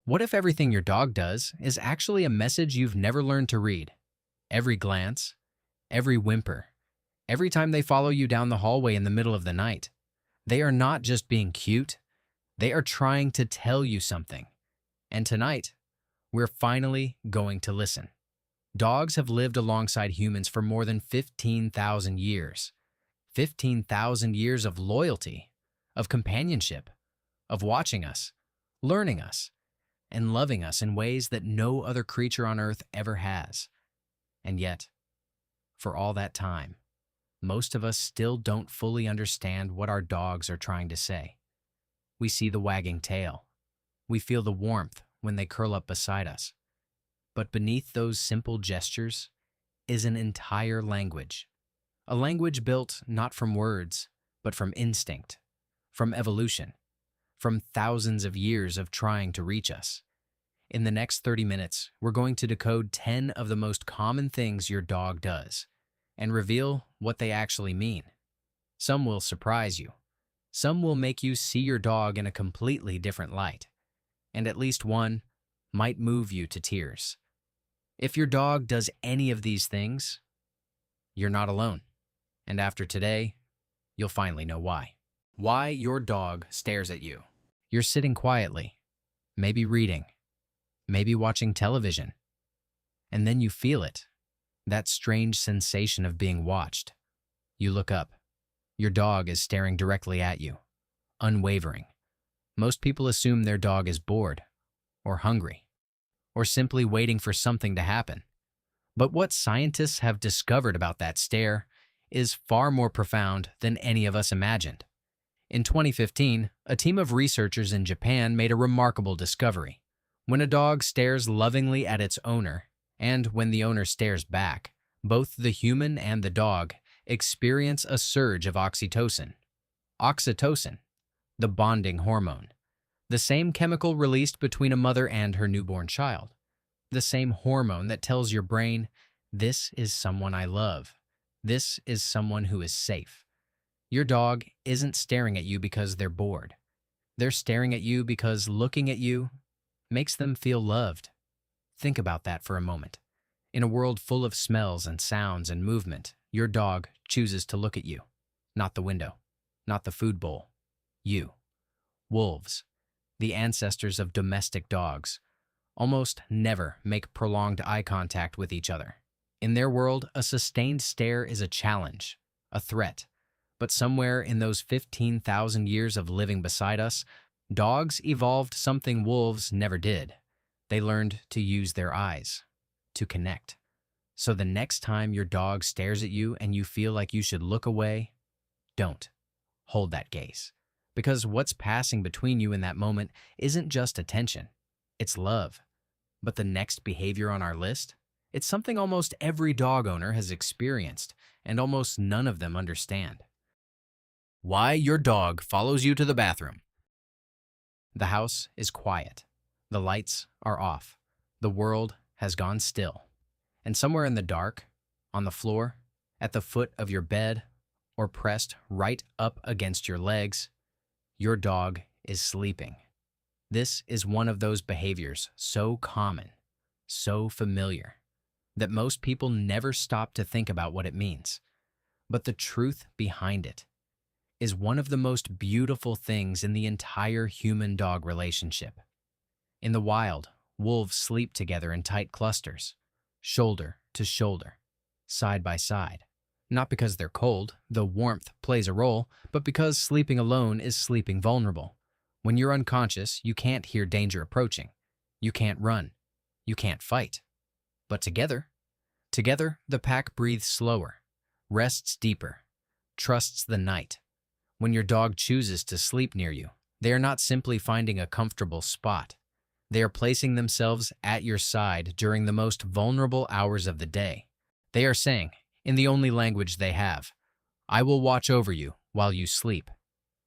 What if everything your dog does is actually a message you've never learned to read? Every glance, every whimper, every time they follow you down the hallway in the middle of the night, they are not just being cute, they are trying to tell you something. And tonight, we're finally going to listen. Dogs have lived alongside humans for more than 15,000 years. 15,000 years of loyalty, of companionship, of watching us, learning us, and loving us in ways that no other creature on earth ever has. And yet, for all that time, most of us still don't fully understand what our dogs are trying to say. We see the wagging tail. We feel the warmth when they curl up beside us. But beneath those simple gestures is an entire language. A language built not from words, but from instinct, from evolution, from thousands of years of trying to reach us. In the next 30 minutes, we're going to decode 10 of the most common things your dog does and reveal what they actually mean. Some will surprise you. Some will make you see your dog in a completely different light. And at least one might move you to tears. If your dog does any of these things, you're not alone. And after today, you'll finally know why. Why your dog stares at you. You're sitting quietly, maybe reading, maybe watching television. And then you feel it, that strange sensation of being watched. You look up. Your dog is staring directly at you, unwavering. Most people assume their dog is bored, or hungry, or simply waiting for something to happen. But what scientists have discovered about that stare is far more profound than any of us imagined. In 2015, a team of researchers in Japan made a remarkable discovery. When a dog stares lovingly at its owner, and when the owner stares back, both the human and the dog experience a surge of oxytocin. Oxytocin, the bonding hormone. The same chemical released between a mother and her newborn child. The same hormone that tells your brain, this is someone I love. This is someone who is safe. Your dog isn't staring at you because they're bored. They're staring at you because looking at you makes them feel loved. Think about that for a moment. In a world full of smells and sounds and movement, your dog chooses to look at you. Not the window, not the food bowl. You. Wolves, the ancestors of domestic dogs, almost never make prolonged eye contact with each other. In their world, a sustained stare is a challenge, a threat. But somewhere in those 15,000 years of living beside us, dogs evolved something wolves never did. They learned to use their eyes, to connect. So the next time your dog stares at you and you feel like you should look away, don't. Hold that gaze. Because what's passing between you in that moment isn't just attention, it's love. But the next behavior on our list? It's something almost every dog owner has experienced, and almost none of them understand. Why your dog follows you to the bathroom. The house is quiet. The lights are off. The world has gone still. And somewhere in the dark, on the floor, at the foot of your bed, or pressed right up against your legs, your dog is sleeping. This is one of those behaviors so common, so familiar, that most people never stop to think about what it means. But the truth behind it is one of the most beautiful things in the entire human-dog relationship. In the wild, wolves sleep together in tight clusters, shoulder to shoulder, side by side. Not because they're cold, though warmth plays a role, but because sleeping alone is sleeping vulnerable. When you're unconscious, you can't hear danger approaching. You can't run. You can't fight. But together, the pack breathes slower, rests deeper, trusts the night. When your dog chooses to sleep near you, they are not simply finding a comfortable spot. They are placing themselves at your side during the most vulnerable hours of the day. They are saying, in the only language they have, I will watch over you while you sleep.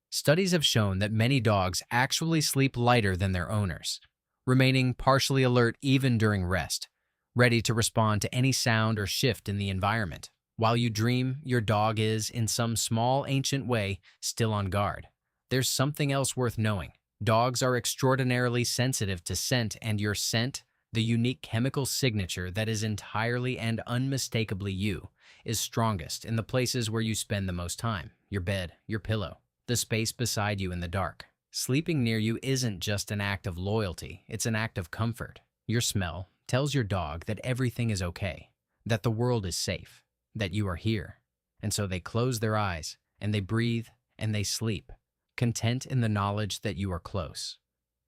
Studies have shown that many dogs actually sleep lighter than their owners, remaining partially alert even during rest, ready to respond to any sound or shift in the environment. While you dream, your dog is, in some small, ancient way, still on guard. There's something else worth knowing. Dogs are extraordinarily sensitive to scent, and your scent, the unique chemical signature that is entirely and unmistakably you, is strongest in the places where you spend the most time: your bed, your pillow, the space beside you in the dark. Sleeping near you isn't just an act of loyalty, it's an act of comfort. Your smell tells your dog that everything is okay, that the world is safe, that you are here. And so they close their eyes, and they breathe, and they sleep, content in the knowledge that you are close.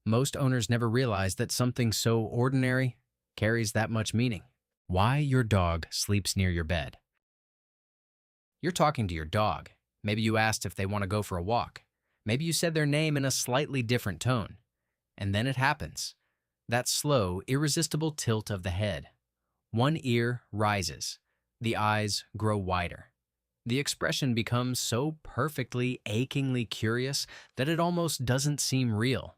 Most owners never realize that something so ordinary carries that much meaning. Why your dog sleeps near your bed. You're talking to your dog. Maybe you asked if they want to go for a walk. Maybe you said their name in a slightly different tone. And then it happens. That slow, irresistible tilt of the head. One ear rises. The eyes grow wider. The expression becomes so perfectly, achingly curious that it almost doesn't seem real.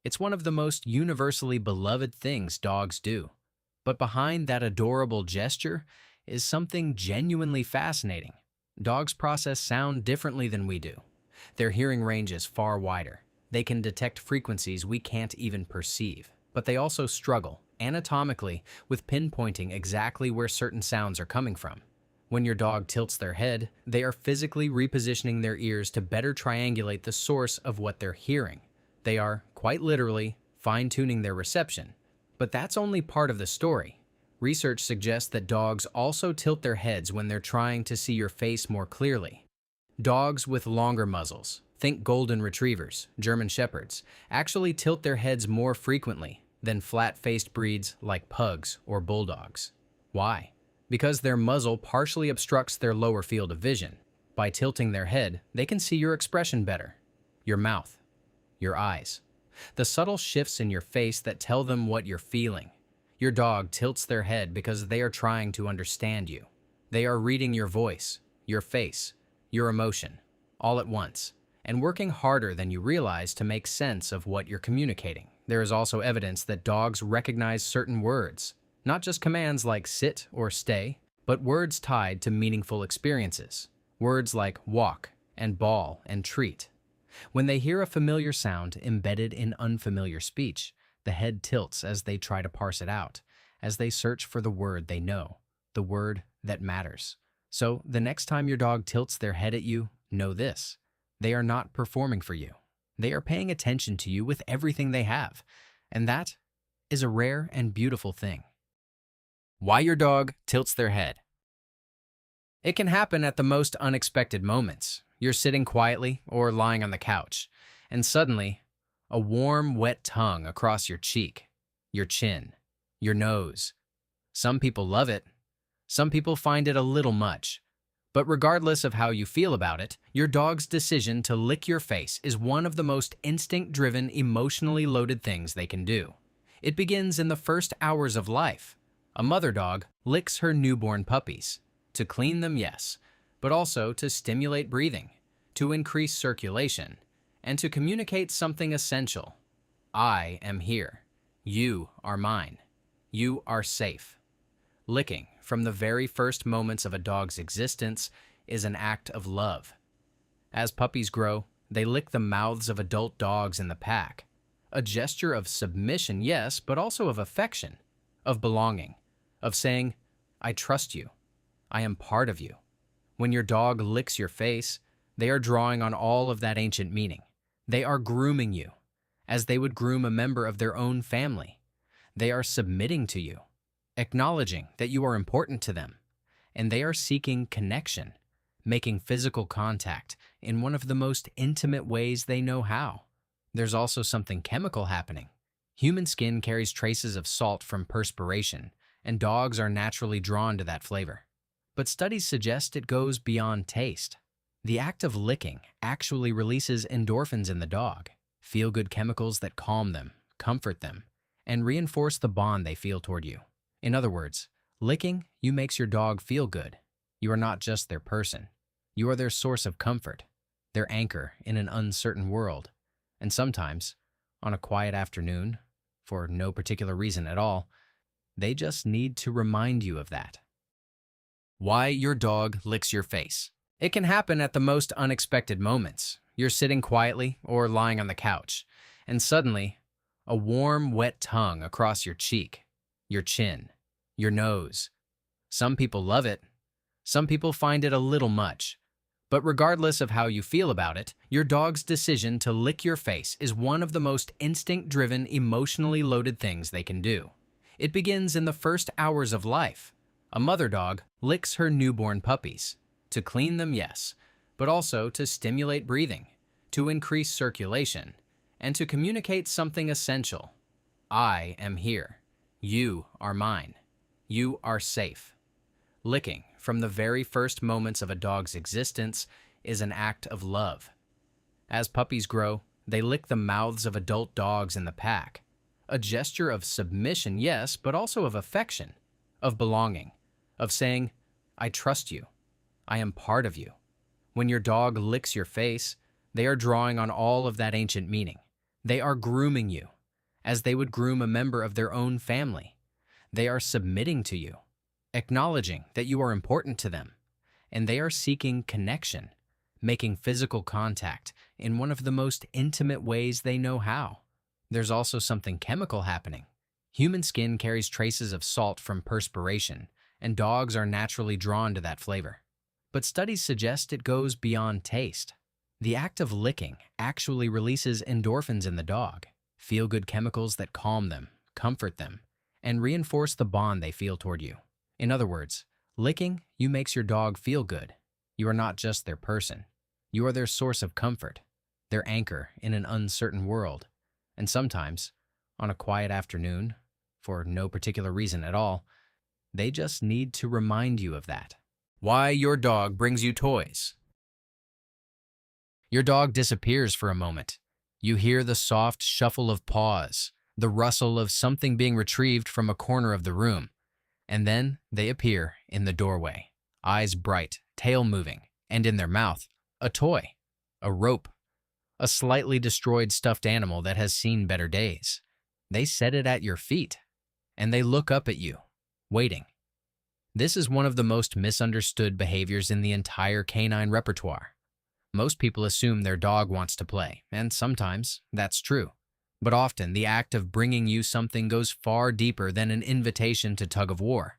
It's one of the most universally beloved things dogs do. But behind that adorable gesture is something genuinely fascinating. Dogs process sound differently than we do. Their hearing range is far wider. They can detect frequencies we can't even perceive. But they also struggle, anatomically, with pinpointing exactly where certain sounds are coming from. When your dog tilts their head, they are physically repositioning their ears to better triangulate the source of what they're hearing. They are, quite literally, fine-tuning their reception. But that's only part of the story. Research suggests that dogs also tilt their heads when they're trying to see your face more clearly. Dogs with longer muzzles, think golden retrievers, German shepherds, actually tilt their heads more frequently than flat-faced breeds like pugs or bulldogs. Why? Because their muzzle partially obstructs their lower field of vision. By tilting their head, they can see your expression better, your mouth, your eyes, the subtle shifts in your face that tell them what you're feeling. Your dog tilts their head because they are trying to understand you. They are reading your voice, your face, your emotion, all at once, and working harder than you realize to make sense of what you're communicating. There is also evidence that dogs recognize certain words, not just commands like sit or stay, but words tied to meaningful experiences. Words like walk and ball and treat. When they hear a familiar sound embedded in unfamiliar speech, the head tilts as they try to parse it out, as they search for the word they know, the word that matters. So, the next time your dog tilts their head at you, know this: they are not performing for you. They are paying attention to you with everything they have, and that is a rare and beautiful thing. Why your dog tilts their head. It can happen at the most unexpected moments. You're sitting quietly or lying on the couch, and suddenly, a warm, wet tongue across your cheek, your chin, your nose. Some people love it. Some people find it a little much. But regardless of how you feel about it, your dog's decision to lick your face is one of the most instinct-driven, emotionally loaded things they can do. It begins in the first hours of life. A mother dog licks her newborn puppies. To clean them, yes, but also to stimulate breathing, to increase circulation, and to communicate something essential. I am here. You are mine. You are safe. Licking, from the very first moments of a dog's existence, is an act of love. As puppies grow, they lick the mouths of adult dogs in the pack. A gesture of submission, yes, but also of affection, of belonging, of saying, I trust you. I am part of you. When your dog licks your face, they are drawing on all of that ancient meaning. They are grooming you, as they would groom a member of their own family. They are submitting to you, acknowledging that you are important to them, and they are seeking connection, making physical contact in one of the most intimate ways they know how. There's also something chemical happening. Human skin carries traces of salt from perspiration, and dogs are naturally drawn to that flavor. But studies suggest it goes beyond taste. The act of licking actually releases endorphins in the dog, feel-good chemicals that calm them, comfort them, and reinforce the bond they feel toward you. In other words, licking you makes your dog feel good. You are not just their person. You are their source of comfort, their anchor in an uncertain world. And sometimes, on a quiet afternoon, for no particular reason at all, they just need to remind you of that. Why your dog licks your face. It can happen at the most unexpected moments. You're sitting quietly or lying on the couch, and suddenly, a warm, wet tongue across your cheek, your chin, your nose. Some people love it. Some people find it a little much. But regardless of how you feel about it, your dog's decision to lick your face is one of the most instinct-driven, emotionally loaded things they can do. It begins in the first hours of life. A mother dog licks her newborn puppies. To clean them, yes, but also to stimulate breathing, to increase circulation, and to communicate something essential. I am here. You are mine. You are safe. Licking, from the very first moments of a dog's existence, is an act of love. As puppies grow, they lick the mouths of adult dogs in the pack. A gesture of submission, yes, but also of affection, of belonging, of saying, I trust you. I am part of you. When your dog licks your face, they are drawing on all of that ancient meaning. They are grooming you, as they would groom a member of their own family. They are submitting to you, acknowledging that you are important to them, and they are seeking connection, making physical contact in one of the most intimate ways they know how. There's also something chemical happening. Human skin carries traces of salt from perspiration, and dogs are naturally drawn to that flavor. But studies suggest it goes beyond taste. The act of licking actually releases endorphins in the dog, feel-good chemicals that calm them, comfort them, and reinforce the bond they feel toward you. In other words, licking you makes your dog feel good. You are not just their person. You are their source of comfort, their anchor in an uncertain world. And sometimes, on a quiet afternoon, for no particular reason at all, they just need to remind you of that. Why your dog brings you toys. Your dog disappears for a moment. You hear the soft shuffle of paws, the rustle of something being retrieved from a corner of the room, and then they appear in the doorway, eyes bright, tail moving, and in their mouth, a toy, a rope, a slightly destroyed stuffed animal that has seen better days. They set it at your feet, and they look up at you, waiting. This is one of the most misunderstood behaviors in the entire canine repertoire. Most people assume their dog wants to play, and sometimes that's true. But often, the act of bringing you something goes far deeper than an invitation to tug of war.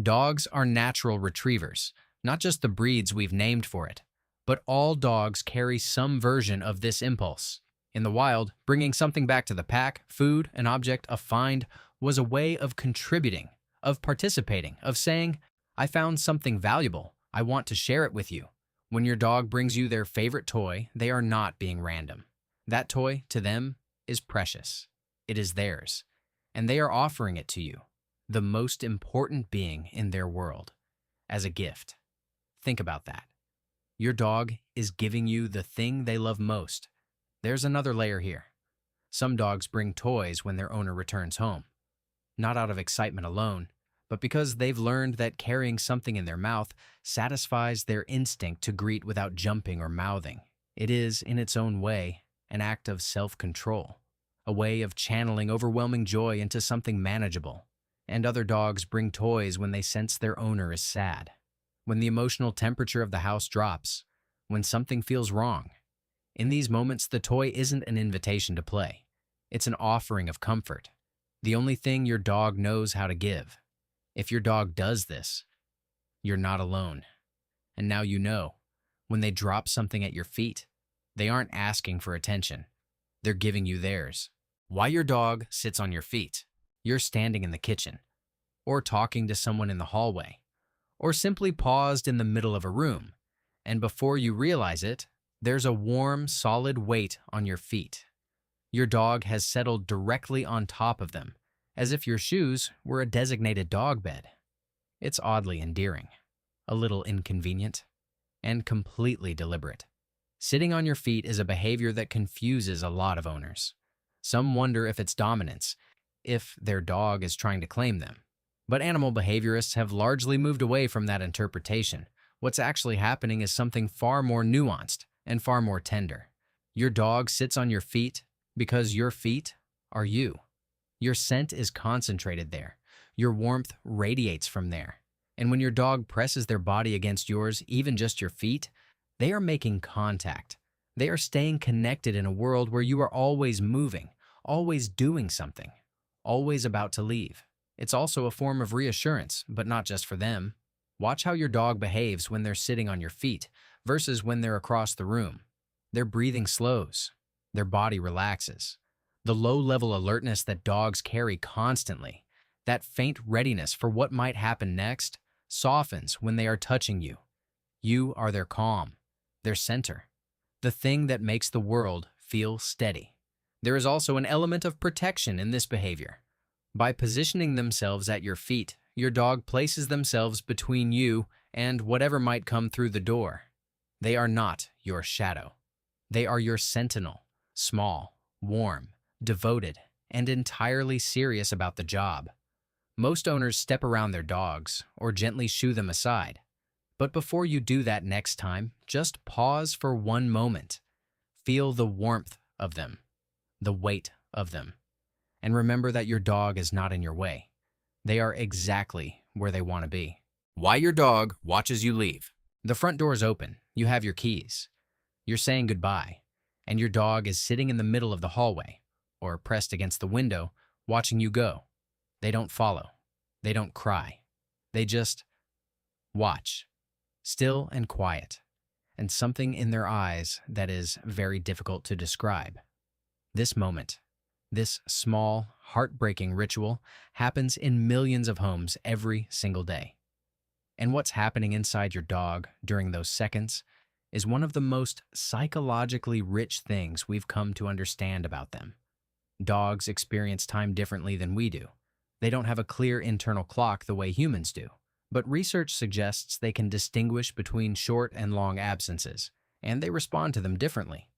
Dogs are natural retrievers, not just the breeds we've named for it, but all dogs carry some version of this impulse. In the wild, bringing something back to the pack, food, an object, a find, was a way of contributing, of participating, of saying, I found something valuable, I want to share it with you. When your dog brings you their favorite toy, they are not being random. That toy, to them, is precious. It is theirs, and they are offering it to you, the most important being in their world, as a gift. Think about that. Your dog is giving you the thing they love most. There's another layer here. Some dogs bring toys when their owner returns home, not out of excitement alone, but because they've learned that carrying something in their mouth satisfies their instinct to greet without jumping or mouthing. It is, in its own way, an act of self-control, a way of channeling overwhelming joy into something manageable. And other dogs bring toys when they sense their owner is sad, when the emotional temperature of the house drops, when something feels wrong. In these moments, the toy isn't an invitation to play. It's an offering of comfort, the only thing your dog knows how to give. If your dog does this, you're not alone. And now you know, when they drop something at your feet, they aren't asking for attention. They're giving you theirs. Why your dog sits on your feet. You're standing in the kitchen, or talking to someone in the hallway, or simply paused in the middle of a room, and before you realize it, there's a warm, solid weight on your feet. Your dog has settled directly on top of them, as if your shoes were a designated dog bed. It's oddly endearing, a little inconvenient, and completely deliberate. Sitting on your feet is a behavior that confuses a lot of owners. Some wonder if it's dominance, if their dog is trying to claim them. But animal behaviorists have largely moved away from that interpretation. What's actually happening is something far more nuanced and far more tender. Your dog sits on your feet because your feet are you. Your scent is concentrated there. Your warmth radiates from there. And when your dog presses their body against yours, even just your feet, they are making contact. They are staying connected in a world where you are always moving, always doing something, always about to leave. It's also a form of reassurance, but not just for them. Watch how your dog behaves when they're sitting on your feet versus when they're across the room. Their breathing slows, their body relaxes. The low-level alertness that dogs carry constantly, that faint readiness for what might happen next, softens when they are touching you. You are their calm, their center, the thing that makes the world feel steady. There is also an element of protection in this behavior. By positioning themselves at your feet, your dog places themselves between you and whatever might come through the door. They are not your shadow. They are your sentinel, small, warm, devoted, and entirely serious about the job. Most owners step around their dogs or gently shoo them aside. But before you do that next time, just pause for one moment. Feel the warmth of them, the weight of them, and remember that your dog is not in your way. They are exactly where they want to be. Why your dog watches you leave. The front door is open. You have your keys. You're saying goodbye, and your dog is sitting in the middle of the hallway or pressed against the window, watching you go. They don't follow. They don't cry. They just watch, still and quiet, and something in their eyes that is very difficult to describe. This moment, this small, heartbreaking ritual happens in millions of homes every single day. And what's happening inside your dog during those seconds is one of the most psychologically rich things we've come to understand about them. Dogs experience time differently than we do. They don't have a clear internal clock the way humans do. But research suggests they can distinguish between short and long absences, and they respond to them differently.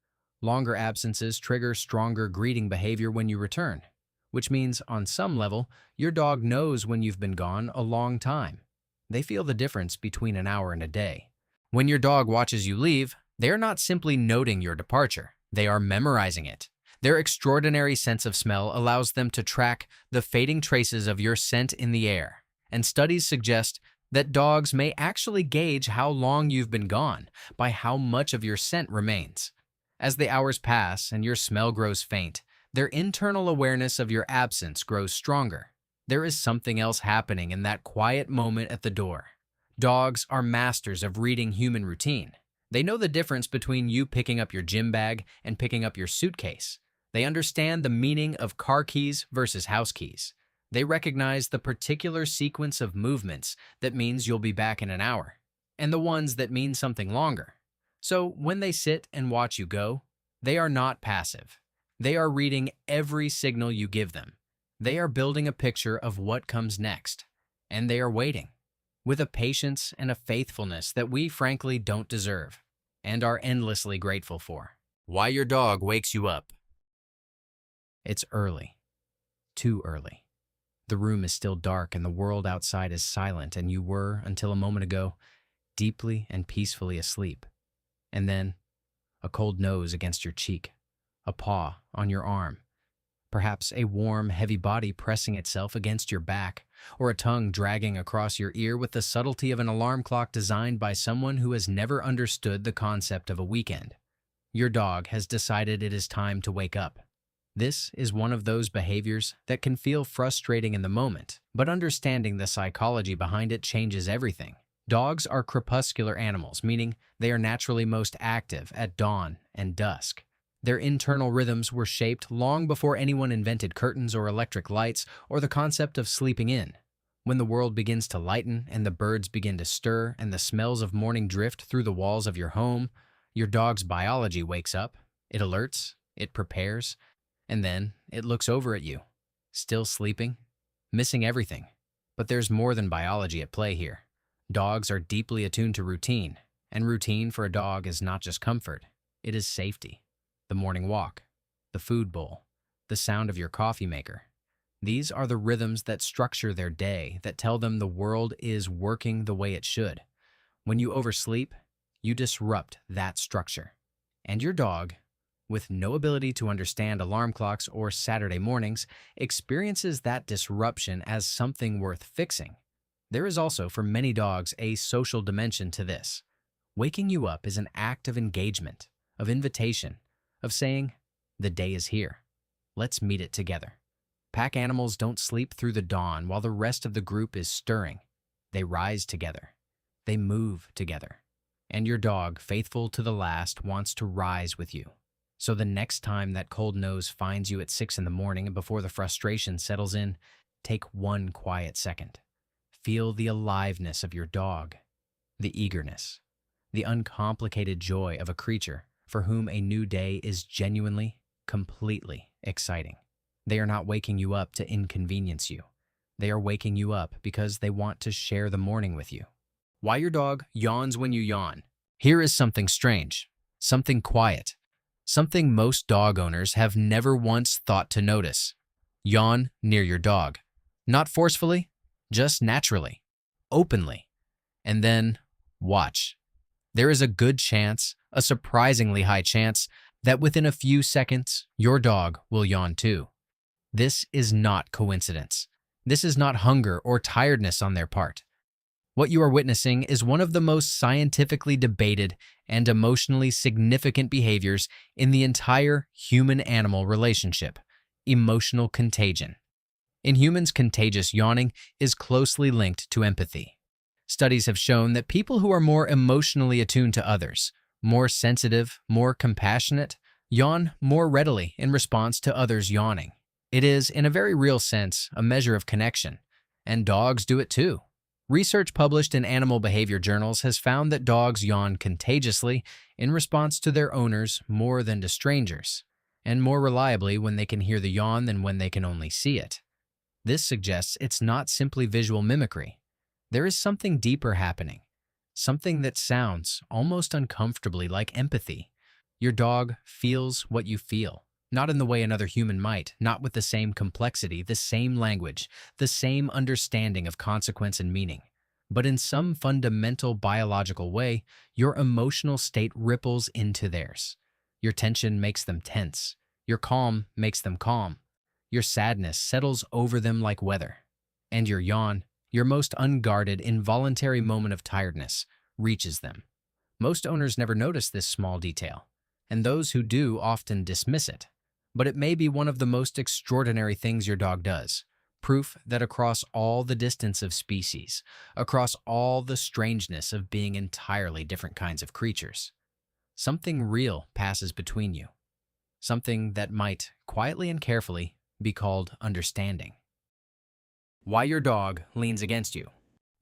Longer absences trigger stronger greeting behavior when you return, which means, on some level, your dog knows when you've been gone a long time. They feel the difference between an hour and a day. When your dog watches you leave, they are not simply noting your departure. They are memorizing it. Their extraordinary sense of smell allows them to track the fading traces of your scent in the air. And studies suggest that dogs may actually gauge how long you've been gone by how much of your scent remains. As the hours pass and your smell grows faint, their internal awareness of your absence grows stronger. There is something else happening in that quiet moment at the door. Dogs are masters of reading human routine. They know the difference between you picking up your gym bag and picking up your suitcase. They understand the meaning of car keys versus house keys. They recognize the particular sequence of movements that means you'll be back in an hour, and the ones that mean something longer. So when they sit and watch you go, they are not passive. They are reading every signal you give them. They are building a picture of what comes next, and they are waiting, with a patience and a faithfulness that we frankly don't deserve, and are endlessly grateful for. Why your dog wakes you up. It's early. Too early. The room is still dark and the world outside is silent, and you were, until a moment ago, deeply and peacefully asleep. And then, a cold nose against your cheek, a paw on your arm, perhaps a warm, heavy body pressing itself against your back, or a tongue dragging across your ear with the subtlety of an alarm clock designed by someone who has never understood the concept of a weekend. Your dog has decided it is time to wake up. This is one of those behaviors that can feel frustrating in the moment, but understanding the psychology behind it changes everything. Dogs are crepuscular animals, meaning they are naturally most active at dawn and dusk. Their internal rhythms were shaped long before anyone invented curtains or electric lights or the concept of sleeping in. When the world begins to lighten and the birds begin to stir and the smells of morning drift through the walls of your home, your dog's biology wakes up, it alerts, it prepares, and then it looks over at you, still sleeping, missing everything. But there's more than biology at play here. Dogs are deeply attuned to routine, and routine for a dog is not just comfort, it is safety. The morning walk, the food bowl, the sound of your coffee maker. These are the rhythms that structure their day, that tell them the world is working the way it should. When you oversleep, you disrupt that structure. And your dog, with no ability to understand alarm clocks or Saturday mornings, experiences that disruption as something worth fixing. There is also, for many dogs, a social dimension to this. Waking you up is an act of engagement, of invitation, of saying, "The day is here. Let's meet it together." Pack animals don't sleep through the dawn while the rest of the group is stirring. They rise together. They move together. And your dog, faithful to the last, wants to rise with you. So the next time that cold nose finds you at 6 in the morning and before the frustration settles in, take one quiet second. Feel the aliveness of your dog, the eagerness, the uncomplicated joy of a creature for whom a new day is genuinely, completely exciting. They are not waking you up to inconvenience you. They are waking you up because they want to share the morning with you. Why your dog yawns when you yawn. Here is something strange, something quiet, something most dog owners have never once thought to notice. Yawn near your dog. Not forcefully, just naturally, openly. And then watch. There is a good chance, a surprisingly high chance, that within a few seconds, your dog will yawn too. This is not coincidence. This is not hunger or tiredness on their part. What you are witnessing is one of the most scientifically debated and emotionally significant behaviors in the entire human-animal relationship: emotional contagion. In humans, contagious yawning is closely linked to empathy. Studies have shown that people who are more emotionally attuned to others, more sensitive, more compassionate, yawn more readily in response to others yawning. It is, in a very real sense, a measure of connection, and dogs do it too. Research published in animal behavior journals has found that dogs yawn contagiously in response to their owners more than to strangers, and more reliably when they can hear the yawn than when they can only see it. This suggests it's not simply visual mimicry. There is something deeper happening, something that sounds almost uncomfortably like empathy. Your dog feels what you feel, not in the way another human might, not with the same complexity, the same language, the same understanding of consequence and meaning. But in some fundamental biological way, your emotional state ripples into theirs. Your tension makes them tense. Your calm makes them calm. Your sadness settles over them like weather. And your yawn, your most unguarded, involuntary moment of tiredness, reaches them. Most owners never notice this small detail, and those who do often dismiss it. But it may be one of the most extraordinary things your dog does. Proof that across all the distance of species, across all the strangeness of being entirely different kinds of creatures, something real passes between you. Something that might, quietly and carefully, be called understanding. Why your dog leans against you.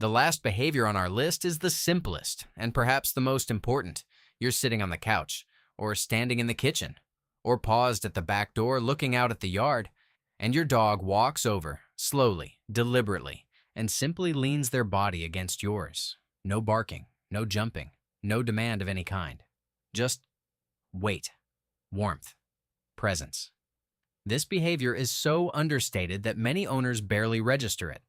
The last behavior on our list is the simplest and perhaps the most important. You're sitting on the couch, or standing in the kitchen, or paused at the back door looking out at the yard, and your dog walks over, slowly, deliberately, and simply leans their body against yours. No barking, no jumping, no demand of any kind. Just weight, warmth, presence. This behavior is so understated that many owners barely register it.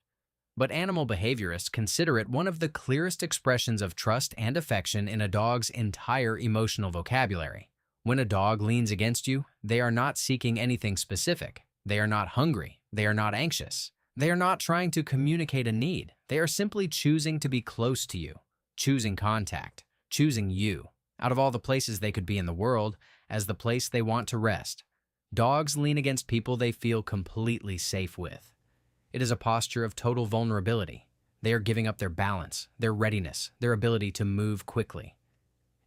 But animal behaviorists consider it one of the clearest expressions of trust and affection in a dog's entire emotional vocabulary. When a dog leans against you, they are not seeking anything specific. They are not hungry. They are not anxious. They are not trying to communicate a need. They are simply choosing to be close to you, choosing contact, choosing you, out of all the places they could be in the world, as the place they want to rest. Dogs lean against people they feel completely safe with. It is a posture of total vulnerability. They are giving up their balance, their readiness, their ability to move quickly.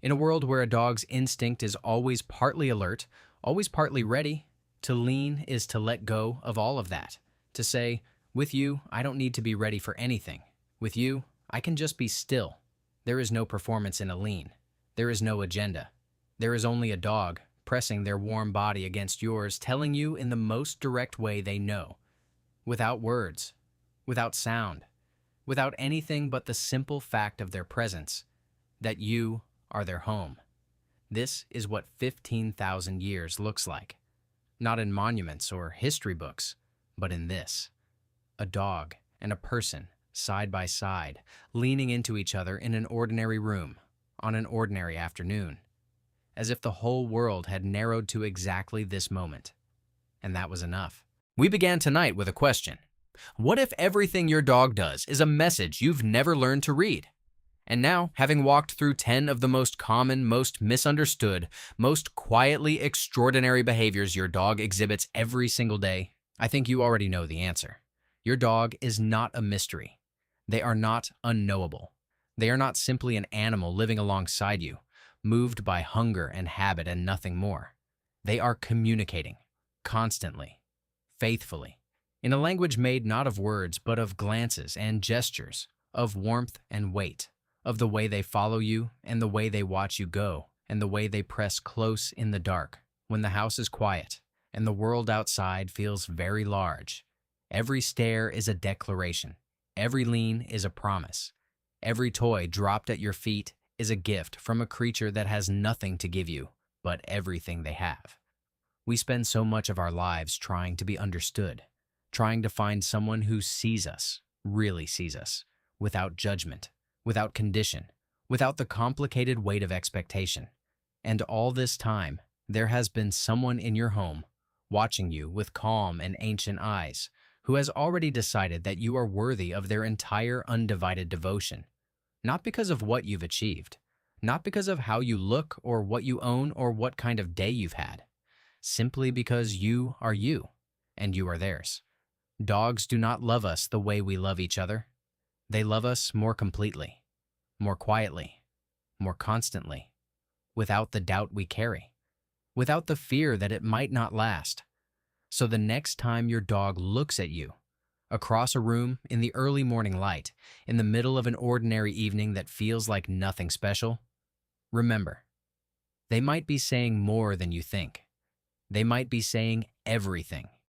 In a world where a dog's instinct is always partly alert, always partly ready, to lean is to let go of all of that. To say, with you, I don't need to be ready for anything. With you, I can just be still. There is no performance in a lean. There is no agenda. There is only a dog pressing their warm body against yours, telling you in the most direct way they know. Without words, without sound, without anything but the simple fact of their presence, that you are their home. This is what 15,000 years looks like. Not in monuments or history books, but in this. A dog and a person, side by side, leaning into each other in an ordinary room, on an ordinary afternoon, as if the whole world had narrowed to exactly this moment. And that was enough. We began tonight with a question. What if everything your dog does is a message you've never learned to read? And now, having walked through 10 of the most common, most misunderstood, most quietly extraordinary behaviors your dog exhibits every single day, I think you already know the answer. Your dog is not a mystery. They are not unknowable. They are not simply an animal living alongside you, moved by hunger and habit and nothing more. They are communicating, constantly, faithfully, in a language made not of words but of glances and gestures, of warmth and weight, of the way they follow you and the way they watch you go and the way they press close in the dark when the house is quiet and the world outside feels very large. Every stare is a declaration. Every lean is a promise. Every toy dropped at your feet is a gift from a creature that has nothing to give you but everything they have. We spend so much of our lives trying to be understood, trying to find someone who sees us, really sees us, without judgment, without condition, without the complicated weight of expectation. And all this time, there has been someone in your home, watching you with calm and ancient eyes, who has already decided that you are worthy of their entire undivided devotion, not because of what you've achieved, not because of how you look or what you own or what kind of day you've had, simply because you are you, and you are theirs. Dogs do not love us the way we love each other. They love us more completely, more quietly, more constantly, without the doubt we carry, without the fear that it might not last. So the next time your dog looks at you, across a room, in the early morning light, in the middle of an ordinary evening that feels like nothing special, remember, they might be saying more than you think. They might be saying everything.